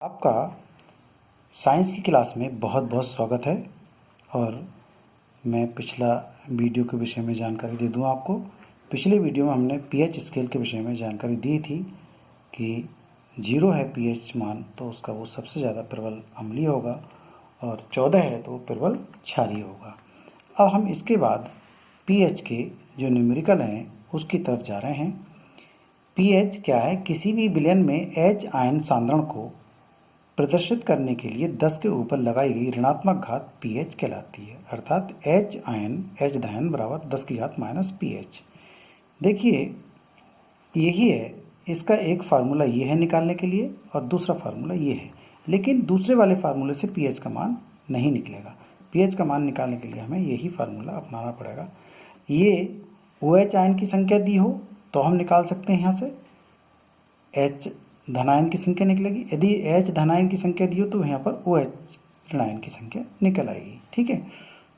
आपका साइंस की क्लास में बहुत बहुत स्वागत है। और मैं पिछला वीडियो के विषय में जानकारी दे दूं आपको। पिछले वीडियो में हमने पीएच स्केल के विषय में जानकारी दी थी कि 0 है पीएच मान तो उसका वो सबसे ज़्यादा प्रबल अम्लीय होगा और 14 है तो वो प्रबल क्षारीय होगा। अब हम इसके बाद पीएच के जो न्यूमेरिकल हैं उसकी तरफ जा रहे हैं। पीएच क्या है? किसी भी विलयन में एच आयन सांद्रण को प्रदर्शित करने के लिए 10 के ऊपर लगाई गई ऋणात्मक घात पीएच कहलाती है। अर्थात एच धायन बराबर 10 की घात माइनस पीएच। देखिए यही है, इसका एक फार्मूला ये है निकालने के लिए और दूसरा फार्मूला ये है, लेकिन दूसरे वाले फार्मूले से पीएच का मान नहीं निकलेगा। पीएच का मान निकालने के लिए हमें यही फार्मूला अपनाना पड़ेगा। ये OH आयन की संख्या दी हो तो हम निकाल सकते हैं यहाँ से H धनायन की संख्या निकलेगी। यदि H धनायन की संख्या दी हो तो यहाँ पर OH ऋणायन की संख्या निकल आएगी। ठीक है,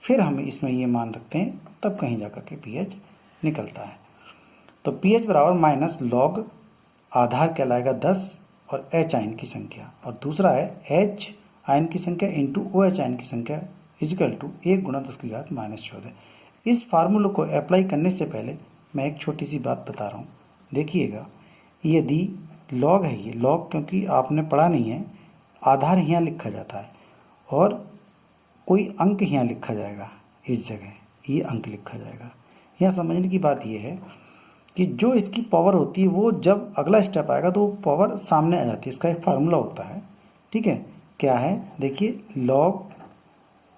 फिर हम इसमें ये मान रखते हैं तब कहीं जाकर के पीएच निकलता है। तो पीएच बराबर माइनस लॉग आधार कहलाएगा 10 और H आयन की संख्या, और दूसरा है H आयन की संख्या इंटू OH आयन की संख्या इजिकल टू 1 गुणा 10 की घात माइनस 14। इस फार्मूले को अप्लाई करने से पहले मैं एक छोटी सी बात बता रहा हूँ। देखिएगा, यदि लॉग है, ये लॉग क्योंकि आपने पढ़ा नहीं है, आधार यहाँ लिखा जाता है और कोई अंक यहाँ लिखा जाएगा, इस जगह ये अंक लिखा जाएगा। यहाँ समझने की बात ये है कि जो इसकी पावर होती है वो जब अगला स्टेप आएगा तो वो पावर सामने आ जाती है। इसका एक फार्मूला होता है। ठीक है, क्या है? देखिए, लॉग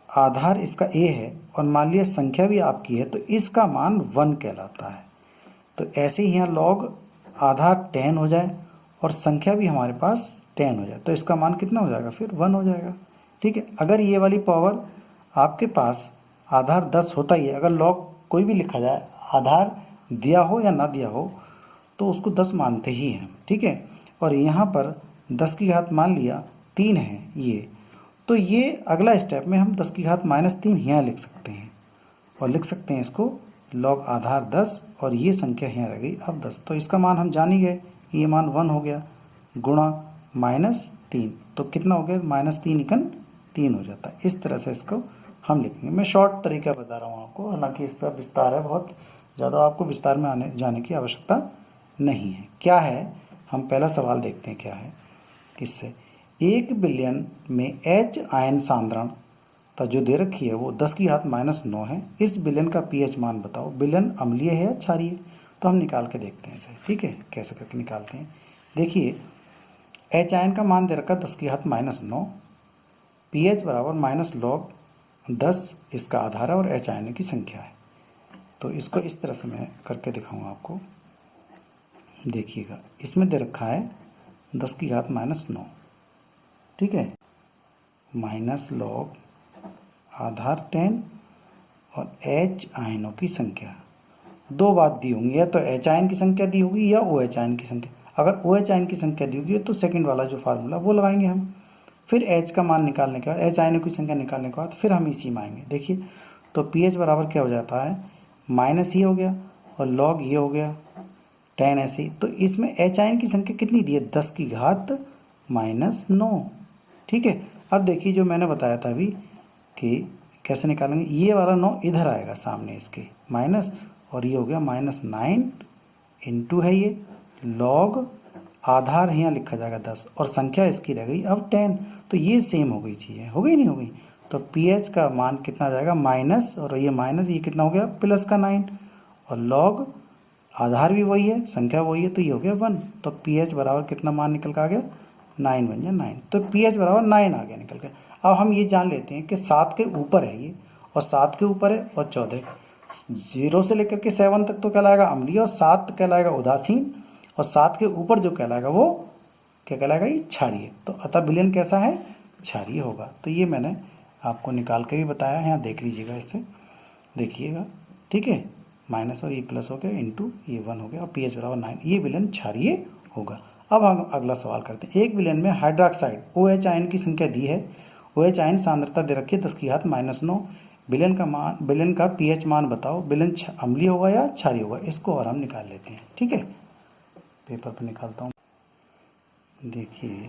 आधार इसका a है और मान लिया संख्या भी आपकी है तो इसका मान 1 कहलाता है। तो ऐसे ही यहाँ लॉग आधार 10 हो जाए और संख्या भी हमारे पास 10 हो जाए तो इसका मान कितना हो जाएगा? फिर 1 हो जाएगा। ठीक है, अगर ये वाली पावर आपके पास आधार 10 होता ही है, अगर लॉग कोई भी लिखा जाए, आधार दिया हो या ना दिया हो तो उसको 10 मानते ही हैं। ठीक है, और यहाँ पर 10 की घात मान लिया 3 है ये, तो ये अगला स्टेप में हम 10 की घात माइनस 3 यहाँ लिख सकते हैं और लिख सकते हैं इसको लॉग आधार 10 और ये संख्या यहाँ रह गई अब 10। तो इसका मान हम जान ही गए, ये मान 1 हो गया गुणा माइनस 3, तो कितना हो गया? माइनस 3 इकन 3 हो जाता है। इस तरह से इसको हम लिखेंगे। मैं शॉर्ट तरीका बता रहा हूँ आपको, हालांकि इसका विस्तार है, बहुत ज़्यादा आपको विस्तार में जाने की आवश्यकता नहीं है। क्या है, हम पहला सवाल देखते हैं क्या है। इससे 1 बिलियन में H आयन सांद्रण जो दे रखी है वो 10 की घात माइनस 9 है। इस बिलियन का पीएच मान बताओ। बिलियन अम्लीय है या क्षारीय? तो हम निकाल के देखते हैं इसे। ठीक है, कैसे करके निकालते हैं। देखिए, H आयन का मान दे रखा 10 की घात माइनस 9, पीएच बराबर माइनस लॉग 10 इसका आधार है और H आयन की संख्या है। तो इसको इस तरह से मैं करके दिखाऊंगा आपको। देखिएगा, इसमें दे रखा है 10 की घात माइनस 9, ठीक है, माइनस लॉग आधार 10 और H आयनों की संख्या। दो बात दी होंगी, या तो H आयन की संख्या दी होगी या OH आयन की संख्या। अगर OH आयन की संख्या दी होगी तो सेकंड वाला जो फार्मूला वो लगाएंगे हम। फिर H का मान निकालने के बाद, H आयनों की संख्या निकालने के बाद फिर हम इसी में आएंगे। देखिए, तो पीएच बराबर क्या हो जाता है? माइनस ये हो गया और लॉग ये हो गया 10 ऐसे ही। तो इसमें H आयन की संख्या कितनी दी है? 10 की घात माइनस 9। ठीक है, अब देखिए जो मैंने बताया था अभी कि कैसे निकालेंगे। ये वाला 9 इधर आएगा सामने इसके माइनस, और ये हो गया माइनस 9 इंटू है ये लॉग आधार यहाँ लिखा जाएगा 10 और संख्या इसकी रह गई अब 10। तो ये सेम हो गई चीज़ें, हो गई नहीं हो गई? तो पीएच का मान कितना आ जाएगा? माइनस, और ये माइनस, ये कितना हो गया? प्लस का 9, और लॉग आधार भी वही है, संख्या वही है, तो ये हो गया 1। तो पीएच बराबर कितना मान निकल का आ गया? 9 बन गया 9। तो पीएच बराबर 9 आ गया निकल के। अब हम ये जान लेते हैं कि 7 के ऊपर है ये, और 7 के ऊपर है और 14, 0 से लेकर के 7 तक तो कहलाएगा अम्लीय और 7 कहलाएगा उदासीन, और 7 के ऊपर जो कहलाएगा वो क्या कहलाएगा? ये क्षारीय। तो अतः विलयन कैसा है? क्षारीय होगा। तो ये मैंने आपको निकाल के भी बताया, यहाँ देख लीजिएगा, इससे देखिएगा। ठीक है, माइनस और ये प्लस हो गया इंटू ये 1 हो गया और पीएच बराबर 9, ये विलयन क्षारीय होगा। अब हम अगला सवाल करते हैं। एक विलयन में हाइड्रोक्साइड OH आयन की संख्या दी है, OH आयन सांद्रता दे रखी है 10 की घात माइनस 9, विलयन का पीएच मान बताओ। विलयन अम्लीय होगा या क्षारीय होगा? इसको और हम निकाल लेते हैं। ठीक है, पेपर पर निकालता हूँ। देखिए,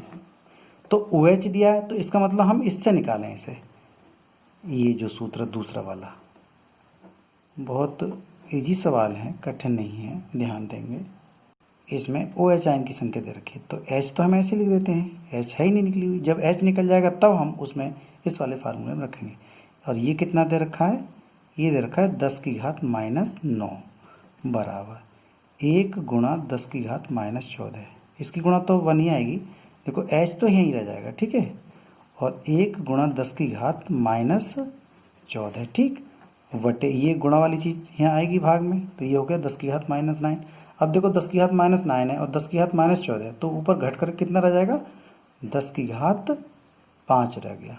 तो OH दिया है तो इसका मतलब हम इससे निकालें इसे, ये जो सूत्र दूसरा वाला। बहुत इजी सवाल है, कठिन नहीं है, ध्यान देंगे। इसमें OH आयन की संख्या दे रखी है तो H तो हम ऐसे लिख देते हैं, H है ही नहीं निकली हुई। जब H निकल जाएगा तब हम उसमें इस वाले फार्मूले में रखेंगे। और ये कितना दे रखा है, ये दे रखा है 10 की घात -9 बराबर 1 गुणा 10 की घात -14। इसकी गुणा तो 1 ही आएगी, देखो H तो यहीं रह जाएगा, ठीक है। और 1 गुणा 10 की घात -14, ठीक, बटे ये गुणा वाली चीज़ यहाँ आएगी भाग में, तो ये हो गया 10 की घात -9। अब देखो 10 की घात -9 है और 10 की घात -14 है, तो ऊपर घट कर कितना रह जाएगा, 10 की घात 5 रह गया,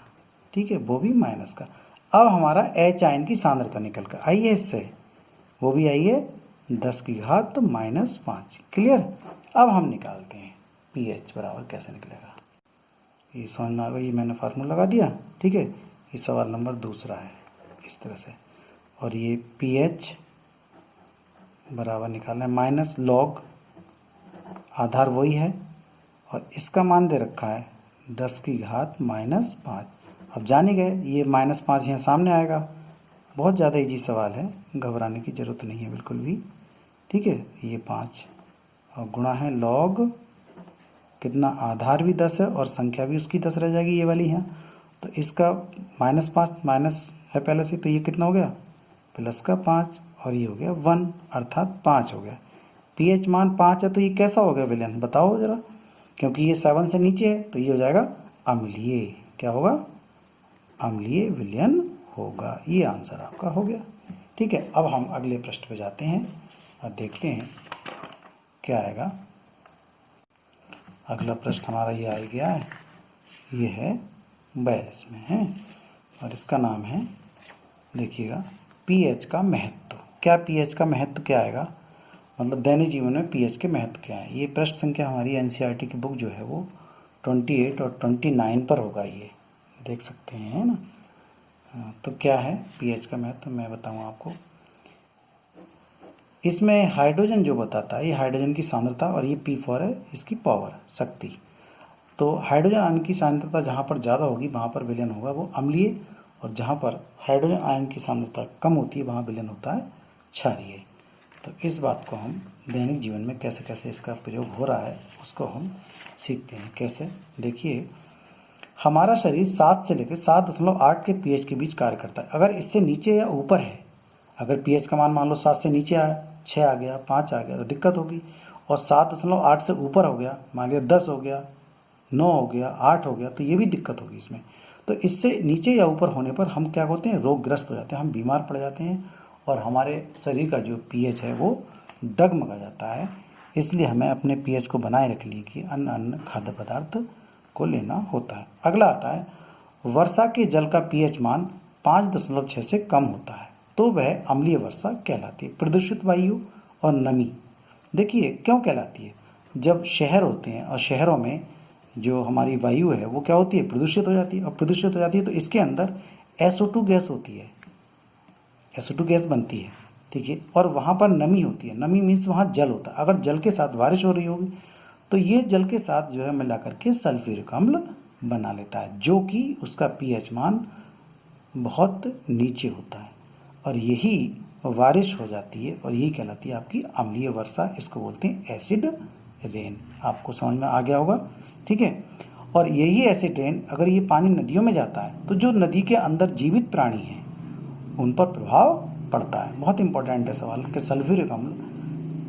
ठीक है, वो भी माइनस का। अब हमारा H आयन की सांद्रता निकल कर आई है इससे, वो भी आई है 10 की घात -5। क्लियर। अब हम निकालते हैं pH बराबर कैसे निकलेगा, ये समझ में आ गई। ये मैंने फार्मूला लगा दिया, ठीक है। ये सवाल नंबर दूसरा है इस तरह से। और ये pH बराबर निकालना है माइनस लॉग, आधार वही है और इसका मान दे रखा है 10 की घात -5। अब जान ही गए ये -5 यहाँ सामने आएगा। बहुत ज़्यादा इजी सवाल है, घबराने की ज़रूरत नहीं है बिल्कुल भी, ठीक है। ये 5 और गुणा है लॉग कितना, आधार भी 10 है और संख्या भी उसकी 10 रह जाएगी, ये वाली है। तो इसका -5 माइनस है पहले से, तो ये कितना हो गया, प्लस का 5 और ये हो गया 1 अर्थात 5 हो गया। pH मान 5 है तो ये कैसा हो गया विलयन, बताओ ज़रा, क्योंकि ये 7 से नीचे है तो ये हो जाएगा अम्लीय। क्या होगा, अम्लीय विलयन होगा। ये आंसर आपका हो गया, ठीक है। अब हम अगले प्रश्न पे जाते हैं और देखते हैं क्या आएगा। अगला प्रश्न हमारा ये आ गया है, ये है 42 में है और इसका नाम है, देखिएगा, pH का महत्व। क्या pH का महत्व क्या आएगा, मतलब दैनिक जीवन में pH के महत्व क्या है। ये प्रश्न संख्या हमारी NCERT की बुक जो है वो 28 और 29 पर होगा, ये देख सकते हैं, है ना। तो क्या है pH का महत्व, मैं बताऊँ आपको। इसमें हाइड्रोजन जो बताता है, ये हाइड्रोजन की सांद्रता और ये P4 है इसकी पावर, शक्ति। तो हाइड्रोजन आयन की सांद्रता जहाँ पर ज़्यादा होगी वहाँ पर विलयन होगा वो अम्लीय, और जहाँ पर हाइड्रोजन आयन की सांद्रता कम होती है वहाँ विलयन होता है क्षारीय। तो इस बात को हम दैनिक जीवन में कैसे कैसे इसका प्रयोग हो रहा है उसको हम सीखते हैं। कैसे, देखिए, हमारा शरीर 7 से लेकर 7.8 के pH के बीच कार्य करता है। अगर इससे नीचे या ऊपर है, अगर pH का मान मान लो 7 से नीचे आया, 6 आ गया, 5 आ गया तो दिक्कत होगी। और 7.8 से ऊपर हो गया, मान लिया 10 हो गया, 9 हो गया, 8 हो गया, तो ये भी दिक्कत होगी इसमें। तो इससे नीचे या ऊपर होने पर हम क्या होते हैं, रोगग्रस्त हो जाते हैं, हम बीमार पड़ जाते हैं और हमारे शरीर का जो pH है वो डगमगा जाता है। इसलिए हमें अपने pH को बनाए रखने के लिए अन्य खाद्य पदार्थ को लेना होता है। अगला आता है, वर्षा के जल का pH मान 5.6 से कम होता है तो वह अम्लीय वर्षा कहलाती है। प्रदूषित वायु और नमी, देखिए क्यों कहलाती है, जब शहर होते हैं और शहरों में जो हमारी वायु है वो क्या होती है, प्रदूषित हो जाती है। और प्रदूषित हो जाती है तो इसके अंदर SO2 गैस होती है, SO2 गैस बनती है, ठीक है। और वहाँ पर नमी होती है, नमी मीन्स वहाँ जल होता है। अगर जल के साथ बारिश हो रही होगी तो ये जल के साथ जो है मिला करके सल्फ्यूरिक अम्ल बना लेता है, जो कि उसका pH मान बहुत नीचे होता है और यही बारिश हो जाती है और यही कहलाती है आपकी अम्लीय वर्षा। इसको बोलते हैं एसिड रेन। आपको समझ में आ गया होगा, ठीक है। और यही एसिड रेन अगर ये पानी नदियों में जाता है तो जो नदी के अंदर जीवित प्राणी हैं उन पर प्रभाव पड़ता है। बहुत इंपॉर्टेंट है सवाल कि सल्फ्यूरिक अम्ल,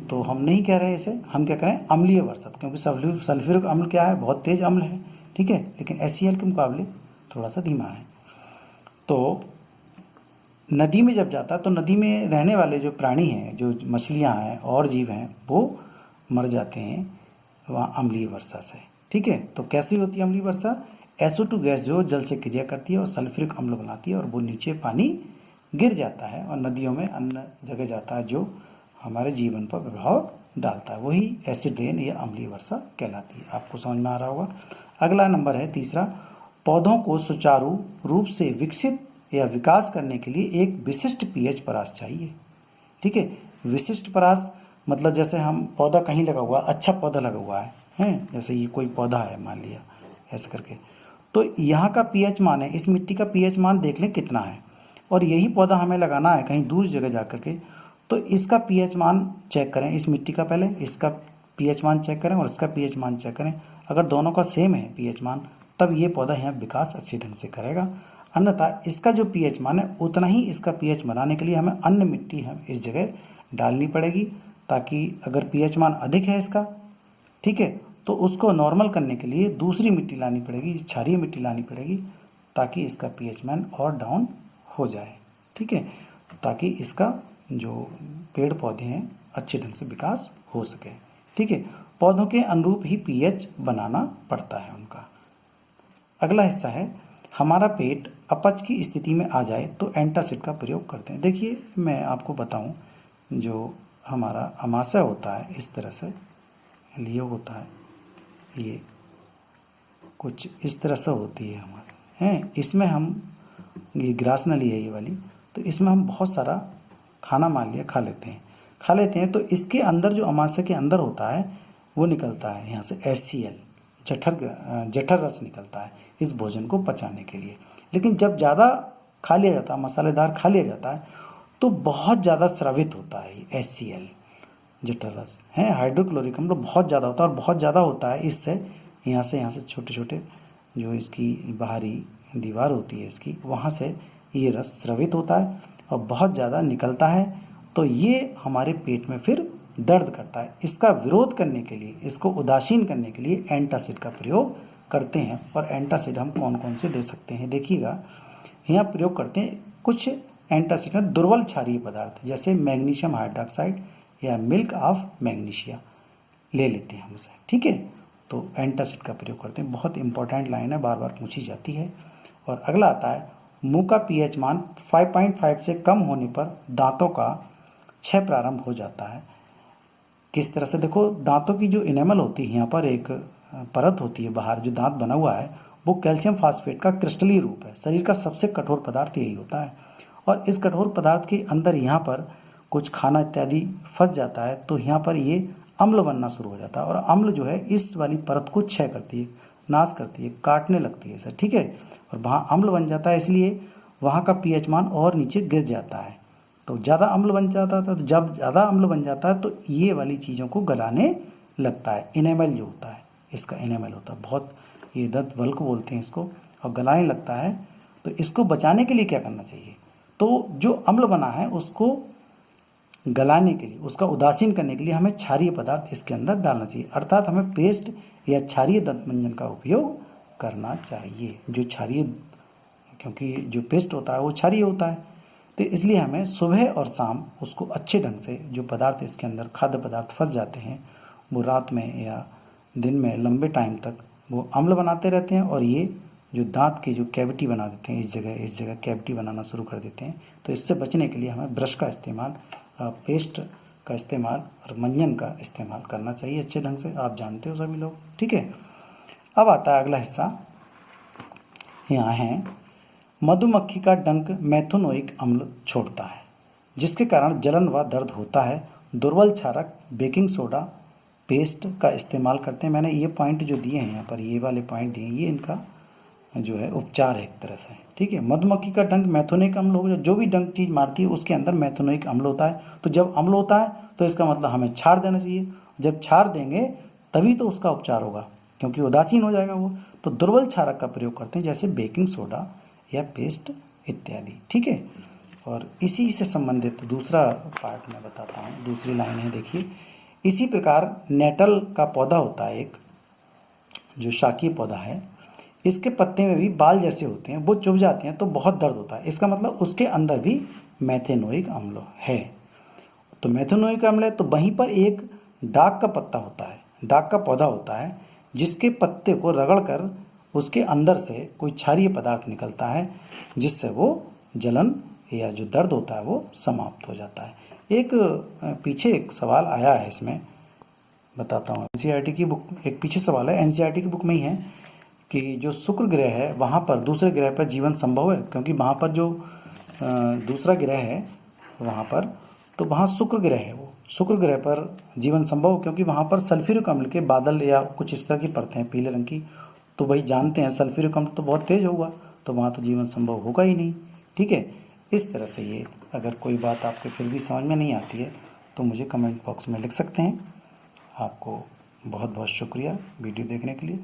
तो हम नहीं कह रहे इसे, हम क्या करें अम्लीय वर्षा, क्योंकि सल्फ्यूरिक अम्ल क्या है, बहुत तेज अम्ल है, ठीक है, लेकिन HCl के मुकाबले थोड़ा सा धीमा है। तो नदी में जब जाता है तो नदी में रहने वाले जो प्राणी हैं, जो मछलियां हैं और जीव हैं, वो मर जाते हैं वहाँ अम्लीय वर्षा से, ठीक है। तो कैसी होती है अम्लीय वर्षा, SO2 गैस जो जल से क्रिया करती है और सल्फ्यूरिक अम्ल बनाती है और वो नीचे पानी गिर जाता है और नदियों में अन्य जगह जाता है जो हमारे जीवन पर प्रभाव डालता है, वही एसिड रेन या अम्लीय वर्षा कहलाती है। आपको समझ में आ रहा होगा। अगला नंबर है तीसरा, पौधों को सुचारू रूप से विकसित या विकास करने के लिए एक विशिष्ट pH परास चाहिए, ठीक है। विशिष्ट परास मतलब जैसे हम पौधा कहीं लगा हुआ, अच्छा पौधा लगा हुआ है, जैसे ये कोई पौधा है मान लिया ऐसे करके, तो यहाँ का पीएच मान है, इस मिट्टी का पीएच मान देख लें कितना है, और यही पौधा हमें लगाना है कहीं दूर जगह जा कर के। तो इसका पीएच मान चेक करें, इस मिट्टी का पहले इसका पीएच मान चेक करें और इसका पीएच मान चेक करें। अगर दोनों का सेम है पीएच मान, तब ये पौधा यहाँ विकास अच्छे ढंग से करेगा। अन्यथा इसका जो पीएच मान है उतना ही इसका पीएच बनाने के लिए हमें अन्य मिट्टी हम इस जगह डालनी पड़ेगी, ताकि अगर पीएच मान अधिक है इसका, ठीक है, तो उसको नॉर्मल करने के लिए दूसरी मिट्टी लानी पड़ेगी, क्षारीय मिट्टी लानी पड़ेगी, ताकि इसका पीएच मान और डाउन हो जाए, ठीक है, ताकि इसका जो पेड़ पौधे हैं अच्छे ढंग से विकास हो सके, ठीक है। पौधों के अनुरूप ही पीएच बनाना पड़ता है उनका। अगला हिस्सा है, हमारा पेट अपच की स्थिति में आ जाए तो एंटासिड का प्रयोग करते हैं। देखिए मैं आपको बताऊं, जो हमारा अमाशय होता है इस तरह से लिए होता है, ये कुछ इस तरह से होती है हमारे हैं, इसमें हम ये ग्रास नली है ये वाली, तो इसमें हम बहुत सारा खाना मान लिया खा लेते हैं, तो इसके अंदर जो अमाशय के अंदर होता है वो निकलता है यहाँ से HCl, जठर रस निकलता है इस भोजन को पचाने के लिए। लेकिन जब ज़्यादा खा लिया जाता है, मसालेदार खा लिया जाता है, तो बहुत ज़्यादा स्रावित होता है ये HCl जठर रस है, हाइड्रोक्लोरिक अम्ल बहुत ज़्यादा होता है, और बहुत ज़्यादा होता है, इससे यहाँ से छोटे छोटे जो इसकी बाहरी दीवार होती है इसकी, वहाँ से ये रस स्रावित होता है और बहुत ज़्यादा निकलता है। तो ये हमारे पेट में फिर दर्द करता है। इसका विरोध करने के लिए, इसको उदासीन करने के लिए एंटासिड का प्रयोग करते हैं। और एंटासिड हम कौन कौन से दे सकते हैं देखिएगा, यहाँ प्रयोग करते हैं कुछ एंटासिड में दुर्बल क्षारीय पदार्थ, जैसे मैग्नीशियम हाइड्रॉक्साइड या मिल्क ऑफ मैग्नीशिया ले लेते हैं हम उसे, ठीक है। तो एंटासिड का प्रयोग करते हैं, बहुत इंपॉर्टेंट लाइन है, बार बार पूछी जाती है। और अगला आता है, मुंह का पीएच मान 5.5 से कम होने पर दांतों का क्षय प्रारंभ हो जाता है। किस तरह से, देखो दांतों की जो इनेमल होती है, यहाँ पर एक परत होती है बाहर, जो दांत बना हुआ है वो कैल्शियम फास्फेट का क्रिस्टलीय रूप है। शरीर का सबसे कठोर पदार्थ यही होता है, और इस कठोर पदार्थ के अंदर यहाँ पर कुछ खाना इत्यादि फंस जाता है, तो यहाँ पर ये अम्ल बनना शुरू हो जाता है, और अम्ल जो है इस वाली परत को क्षय करती है, नाश करती है, काटने लगती है इसे, ठीक है। और वहाँ अम्ल बन जाता है, इसलिए वहाँ का पीएच मान और नीचे गिर जाता है। तो ज़्यादा अम्ल बन जाता था, तो जब ज़्यादा अम्ल बन जाता है तो ये वाली चीज़ों को गलाने लगता है। इनेमल जो होता है, इसका इनेमल होता है, बहुत ये दंत वल्क बोलते हैं इसको, और गलाने लगता है। तो इसको बचाने के लिए क्या करना चाहिए, तो जो अम्ल बना है उसको गलाने के लिए, उसका उदासीन करने के लिए हमें क्षारीय पदार्थ इसके अंदर डालना चाहिए, अर्थात हमें पेस्ट या क्षारीय दंत मंजन का उपयोग करना चाहिए। जो क्षारीय, क्योंकि जो पेस्ट होता है वो क्षारीय होता है, तो इसलिए हमें सुबह और शाम उसको अच्छे ढंग से, जो पदार्थ इसके अंदर खाद्य पदार्थ फंस जाते हैं वो रात में या दिन में लंबे टाइम तक वो अम्ल बनाते रहते हैं, और ये जो दांत की जो कैविटी बना देते हैं, इस जगह कैविटी बनाना शुरू कर देते हैं। तो इससे बचने के लिए हमें ब्रश का इस्तेमाल, पेस्ट का इस्तेमाल और मंजन का इस्तेमाल करना चाहिए अच्छे ढंग से, आप जानते हो सभी लोग, ठीक है। अब आता है अगला हिस्सा, यहाँ है, मधुमक्खी का डंक मेथोनोइक अम्ल छोड़ता है, जिसके कारण जलन व दर्द होता है। दुर्बल क्षारक बेकिंग सोडा पेस्ट का इस्तेमाल करते हैं। मैंने ये पॉइंट जो दिए हैं यहाँ पर, ये वाले पॉइंट दिए, ये इनका जो है उपचार है एक तरह से, ठीक है। मधुमक्खी का डंक मेथोनिक अम्ल होगा, जो भी डंक चीज़ मारती है उसके अंदर मेथोनिक अम्ल होता है। तो जब अम्ल होता है तो इसका मतलब हमें छाड़ देना चाहिए, जब छाड़ देंगे तभी तो उसका उपचार होगा, क्योंकि उदासीन हो जाएगा वो। तो दुर्बल क्षारक का प्रयोग करते हैं, जैसे बेकिंग सोडा या पेस्ट इत्यादि, ठीक है। और इसी से संबंधित दूसरा पार्ट मैं बताता हूँ, दूसरी लाइन है, देखिए। इसी प्रकार नेटल का पौधा होता है एक, जो शाकीय पौधा है, इसके पत्ते में भी बाल जैसे होते हैं, वो चुभ जाते हैं तो बहुत दर्द होता है। इसका मतलब उसके अंदर भी मेथेनोइक अम्ल है। तो मेथेनोइक अम्ल है, तो वहीं पर एक डाक का पत्ता होता है, डाक का पौधा होता है, जिसके पत्ते को रगड़कर उसके अंदर से कोई क्षारीय पदार्थ निकलता है, जिससे वो जलन या जो दर्द होता है वो समाप्त हो जाता है। एक पीछे एक सवाल आया है, इसमें बताता हूँ। एनसीईआरटी की बुक, एक पीछे सवाल है, एनसीईआरटी की बुक में ही है, कि जो शुक्र ग्रह है वहाँ पर दूसरे ग्रह पर जीवन संभव है, क्योंकि वहाँ पर जो दूसरा ग्रह है वहाँ पर, तो वहाँ शुक्र ग्रह है, वो शुक्र ग्रह पर जीवन संभव, क्योंकि वहाँ पर सल्फ्यूरिक अम्ल के बादल या कुछ इस तरह की परतें हैं पीले रंग की, तो भाई जानते हैं सल्फ्यूरिक अम्ल तो बहुत तेज़ होगा, तो वहाँ तो जीवन संभव होगा ही नहीं। ठीक है, इस तरह से ये अगर कोई बात आपके फिर भी समझ में नहीं आती है तो मुझे कमेंट बॉक्स में लिख सकते हैं। आपको बहुत बहुत शुक्रिया वीडियो देखने के लिए।